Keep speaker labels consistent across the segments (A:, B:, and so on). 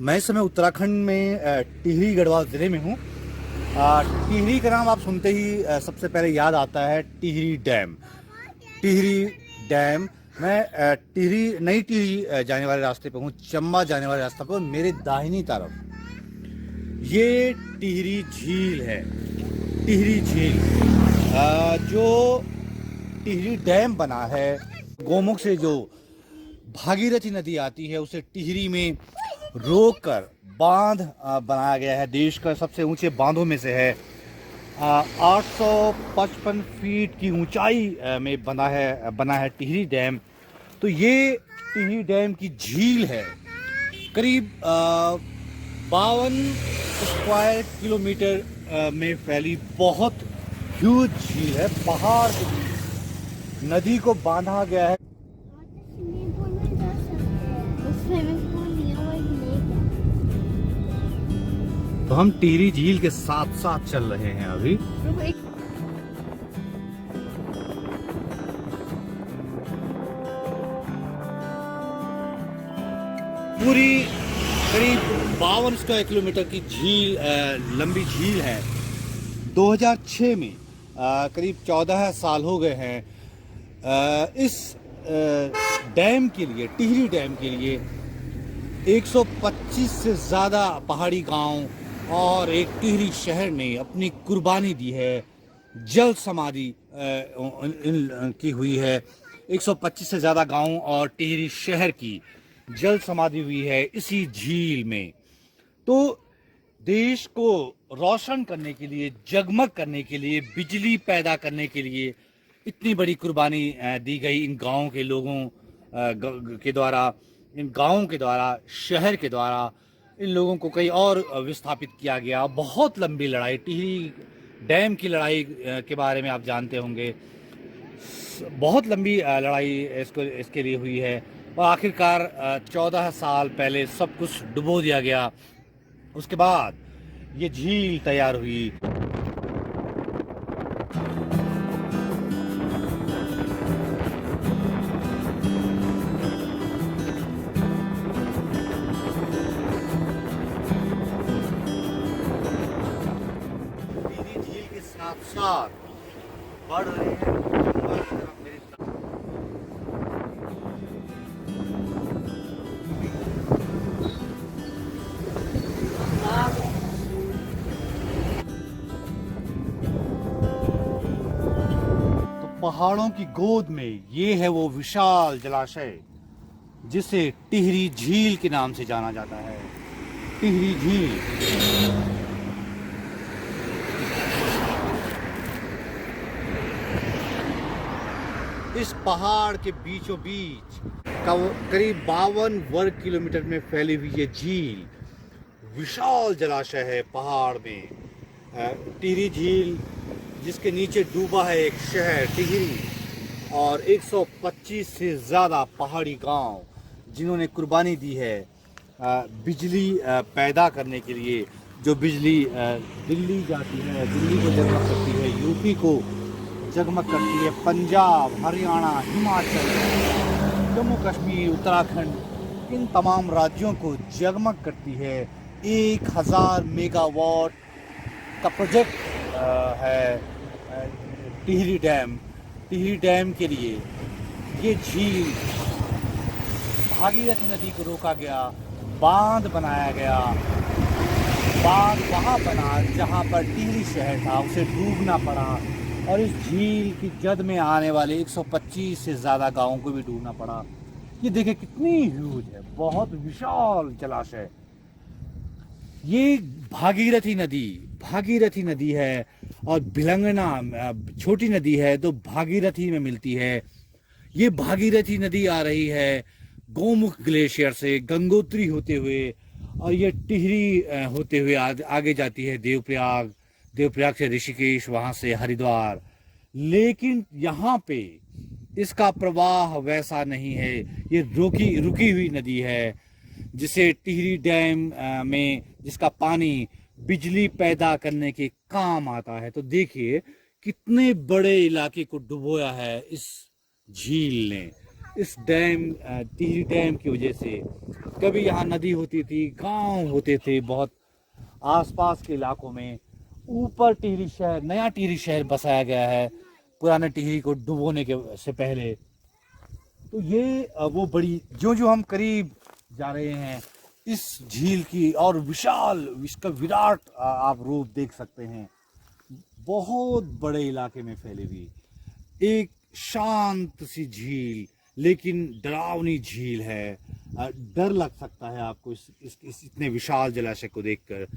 A: मैं इस समय उत्तराखंड में टिहरी गढ़वाल ज़िले में हूँ। टिहरी का नाम आप सुनते ही सबसे पहले याद आता है टिहरी डैम। टिहरी डैम। मैं टिहरी नई टिहरी जाने वाले रास्ते पे हूँ, चंबा जाने वाले रास्ते पे। मेरे दाहिनी तरफ ये टिहरी झील है। टिहरी झील जो टिहरी डैम बना है, गोमुख से जो भागीरथी नदी आती है उसे टिहरी में रोक कर बांध बनाया गया है। देश का सबसे ऊंचे बांधों में से है। 855 फीट की ऊंचाई में बना है टिहरी डैम। तो ये टिहरी डैम की झील है। करीब 52 स्क्वायर किलोमीटर में फैली बहुत ह्यूज झील है। पहाड़ के बीच नदी को बांधा गया है।
B: स्विमिंग पूल में जा सकते हैं। उस स्विमिंग पूल नहीं है, वो एक लेक है।
A: तो हम टिहरी झील के साथ साथ चल रहे हैं अभी।
B: रुको एक
A: पूरी करीब 52 स्क्वायर किलोमीटर की झील, लंबी झील है। 2006 में करीब 14 साल हो गए हैं इस डैम के लिए, टिहरी डैम के लिए 125 से ज़्यादा पहाड़ी गांव और एक टिहरी शहर ने अपनी कुर्बानी दी है। जल समाधि की हुई है। 125 से ज़्यादा गांव और टिहरी शहर की जल समाधि हुई है इसी झील में। तो देश को रोशन करने के लिए, जगमग करने के लिए, बिजली पैदा करने के लिए इतनी बड़ी कुर्बानी दी गई इन गांवों के लोगों के द्वारा, इन गांवों के द्वारा, शहर के द्वारा। इन लोगों को कहीं और विस्थापित किया गया। बहुत लंबी लड़ाई, टिहरी डैम की लड़ाई के बारे में आप जानते होंगे। बहुत लंबी लड़ाई इसके लिए हुई है और आखिरकार 14 साल पहले सब कुछ डुबो दिया गया। उसके बाद ये झील तैयार हुई। टिहरी झील के साथ साथ बढ़ रहे हैं मेरे पहाड़ों की गोद में ये है वो विशाल जलाशय जिसे टिहरी झील के नाम से जाना जाता है। टिहरी झील। इस पहाड़ के बीचों बीच करीब 52 वर्ग किलोमीटर में फैली हुई ये झील विशाल जलाशय है पहाड़ में। टिहरी झील जिसके नीचे डूबा है एक शहर टिहरी और 125 से ज़्यादा पहाड़ी गांव जिन्होंने कुर्बानी दी है बिजली पैदा करने के लिए। जो बिजली दिल्ली जाती है, दिल्ली को जगमग करती है, यूपी को जगमग करती है, पंजाब, हरियाणा, हिमाचल, जम्मू कश्मीर, उत्तराखंड, इन तमाम राज्यों को जगमग करती है। 1000 मेगावाट का प्रोजेक्ट है टिहरी डैम। टिहरी डैम के लिए ये झील, भागीरथी नदी को रोका गया, बांध बनाया गया। बांध वहाँ बना जहाँ पर टिहरी शहर था, उसे डूबना पड़ा और इस झील की जद में आने वाले 125 से ज़्यादा गांवों को भी डूबना पड़ा। ये देखिए कितनी ह्यूज है, बहुत विशाल जलाशय। ये भागीरथी नदी है और भिलंगना छोटी नदी है तो भागीरथी में मिलती है। ये भागीरथी नदी आ रही है गोमुख ग्लेशियर से, गंगोत्री होते हुए, और ये टिहरी होते हुए आगे जाती है देवप्रयाग, देवप्रयाग से ऋषिकेश, वहाँ से हरिद्वार। लेकिन यहाँ पे इसका प्रवाह वैसा नहीं है। ये रुकी हुई नदी है जिसे टिहरी डैम में, जिसका पानी बिजली पैदा करने के काम आता है। तो देखिए कितने बड़े इलाके को डुबोया है इस झील ने। इस डैम टिहरी डैम की वजह से कभी यहाँ नदी होती थी, गांव होते थे बहुत आसपास के इलाकों में। ऊपर टिहरी शहर, नया टिहरी शहर बसाया गया है पुराने टिहरी को डुबोने के से पहले। तो ये वो बड़ी, जो जो हम करीब जा रहे हैं इस झील की, और विशाल इसका विराट आप रूप देख सकते हैं। बहुत बड़े इलाके में फैली हुई एक शांत सी झील, लेकिन डरावनी झील है। डर लग सकता है आपको इस इतने विशाल जलाशय को देखकर।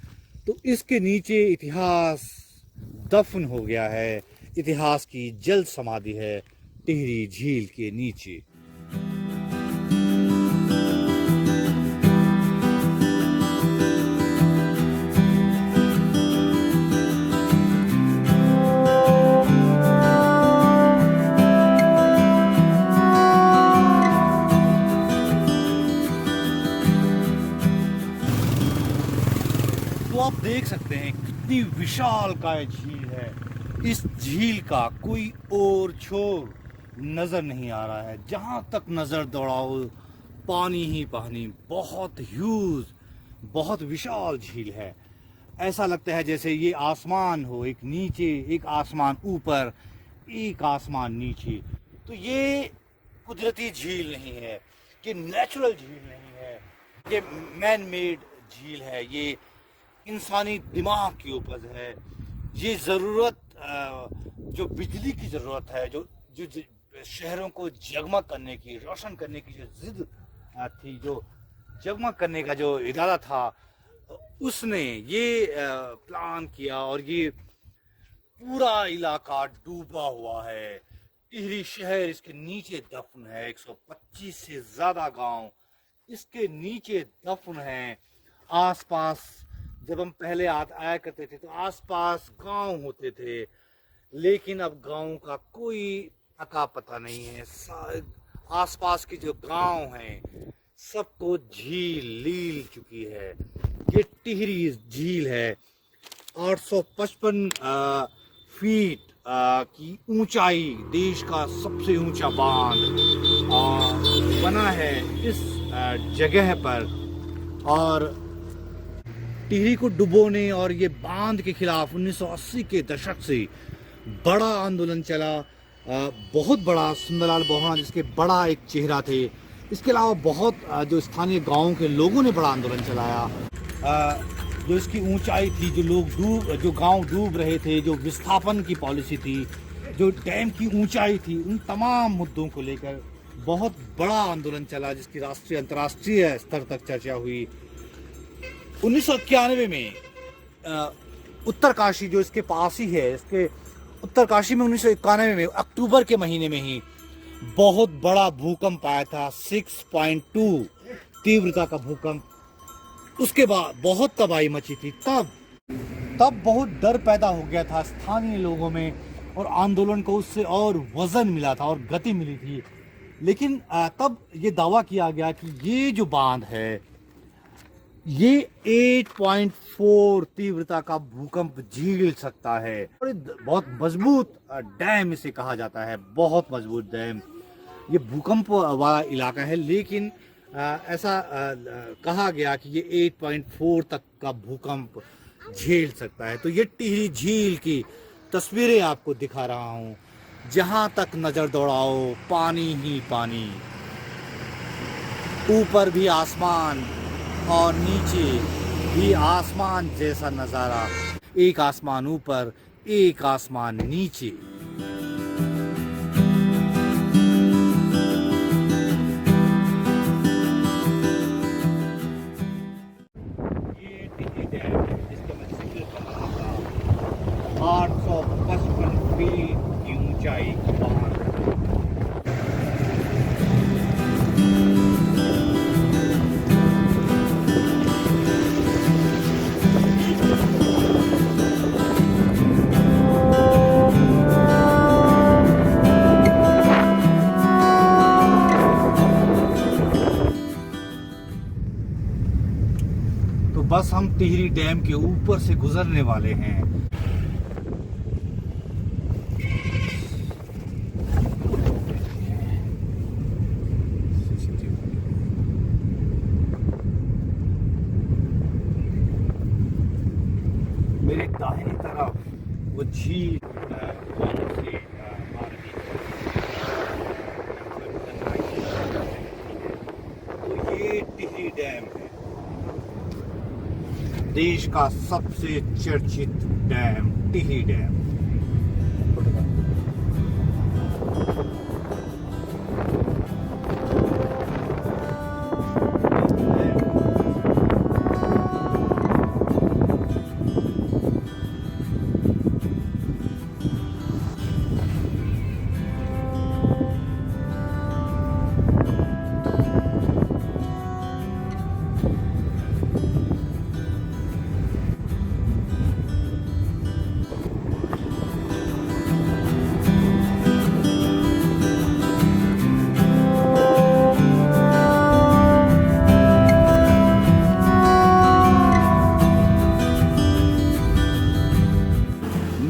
A: तो इसके नीचे इतिहास दफन हो गया है, इतिहास की जल समाधि है टिहरी झील के नीचे। तो आप देख सकते हैं कितनी विशाल काय झील है। इस झील का कोई और छोर नजर नहीं आ रहा है। जहां तक नजर दौड़ाओ पानी ही पानी, बहुत ह्यूज, बहुत विशाल झील है। ऐसा लगता है जैसे ये आसमान हो, एक नीचे, एक आसमान ऊपर, एक आसमान नीचे। तो ये कुदरती झील नहीं है, ये नेचुरल झील नहीं है, ये मैन मेड झील है, ये इंसानी दिमाग की उपज है। ये ज़रूरत, जो बिजली की ज़रूरत है, जो जो शहरों को जगमग करने की, रोशन करने की जो जिद थी, जो जगमग करने का जो इरादा था, उसने ये प्लान किया और ये पूरा इलाका डूबा हुआ है। टिहरी शहर इसके नीचे दफन है, 125 से ज़्यादा गांव इसके नीचे दफन हैं। आसपास जब हम पहले आया करते थे तो आसपास गांव होते थे, लेकिन अब गांव का कोई अता पता नहीं है। आसपास के जो गांव हैं सबको झील लील चुकी है। ये टिहरी झील है, 855 फीट की ऊंचाई, देश का सबसे ऊंचा बांध बना है इस जगह पर। और टिहरी को डुबोने और ये बांध के खिलाफ 1980 के दशक से बड़ा आंदोलन चला। बहुत बड़ा, सुंदरलाल बोहरा जिसके बड़ा एक चेहरा थे, इसके अलावा बहुत जो स्थानीय गांवों के लोगों ने बड़ा आंदोलन चलाया। जो इसकी ऊंचाई थी, जो गांव डूब रहे थे, जो विस्थापन की पॉलिसी थी, जो डैम की ऊंचाई थी, उन तमाम मुद्दों को लेकर बहुत बड़ा आंदोलन चला, जिसकी राष्ट्रीय अंतर्राष्ट्रीय स्तर तक चर्चा हुई। 1991 में उत्तरकाशी जो इसके पास ही है, इसके उत्तरकाशी में 1991 में अक्टूबर के महीने में ही बहुत बड़ा भूकंप आया था, 6.2 तीव्रता का भूकंप। उसके बाद बहुत तबाही मची थी। तब बहुत डर पैदा हो गया था स्थानीय लोगों में, और आंदोलन को उससे और वजन मिला था और गति मिली थी। लेकिन तब ये दावा किया गया कि ये जो बांध है ये 8.4 तीव्रता का भूकंप झेल सकता है। और बहुत मजबूत डैम इसे कहा जाता है, बहुत मजबूत डैम। ये भूकंप वाला इलाका है, लेकिन ऐसा कहा गया कि ये 8.4 तक का भूकंप झेल सकता है। तो ये टिहरी झील की तस्वीरें आपको दिखा रहा हूँ। जहाँ तक नजर दौड़ाओ पानी ही पानी, ऊपर भी आसमान और नीचे भी आसमान जैसा नजारा, एक आसमान ऊपर, एक आसमान नीचे। ये टिहरी डैम है जिसका मैं जिक्र कर रहा था, 855 फीट की ऊंचाई की बांध। तो बस हम टिहरी डैम के ऊपर से गुजरने वाले हैं। झील वहाँ से आ रही है। तो ये टिहरी डैम है, देश का सबसे चर्चित डैम टिहरी डैम।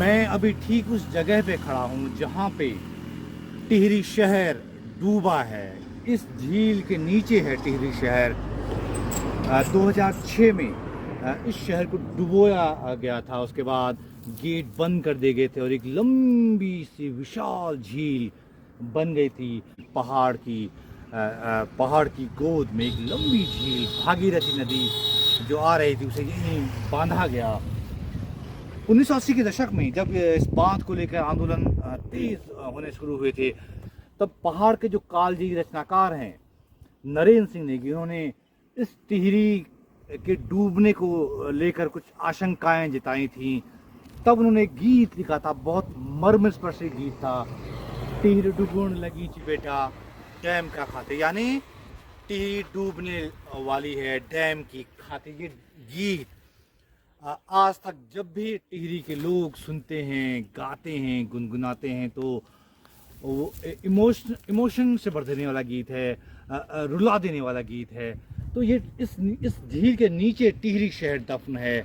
A: मैं अभी ठीक उस जगह पे खड़ा हूँ जहाँ पे टिहरी शहर डूबा है। इस झील के नीचे है टिहरी शहर। 2006 में इस शहर को डुबोया गया था। उसके बाद गेट बंद कर दिए गए थे और एक लंबी सी विशाल झील बन गई थी। पहाड़ की गोद में एक लंबी झील भागीरथी नदी जो आ रही थी उसे यहीं बांधा गया। 1980 के दशक में जब इस बांध को लेकर आंदोलन तेज होने शुरू हुए थे, तब पहाड़ के जो कालजयी रचनाकार हैं नरेंद्र सिंह नेगी, उन्होंने इस टिहरी के डूबने को लेकर कुछ आशंकाएं जताई थी। तब उन्होंने एक गीत लिखा था, बहुत मर्मस्पर्शी गीत था, टिहरी डूबने लगी ची बेटा डैम का खाते, यानी टिहरी डूबने वाली है डैम की खाते। ये गीत आज तक जब भी टिहरी के लोग सुनते हैं, गाते हैं, गुनगुनाते हैं तो वो इमोशन से भर देने वाला गीत है, रुला देने वाला गीत है। तो ये इस झील के नीचे टिहरी शहर दफन है।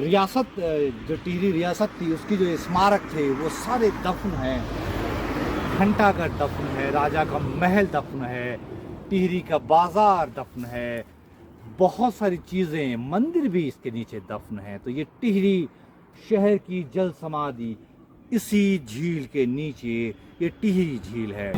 A: रियासत जो टिहरी रियासत थी उसकी जो स्मारक थे वो सारे दफन हैं। घंटाघर दफन है, राजा का महल दफन है, टिहरी का बाजार दफन है, बहुत सारी चीज़ें, मंदिर भी इसके नीचे दफन है। तो ये टिहरी शहर की जल समाधि इसी झील के नीचे, ये टिहरी झील है।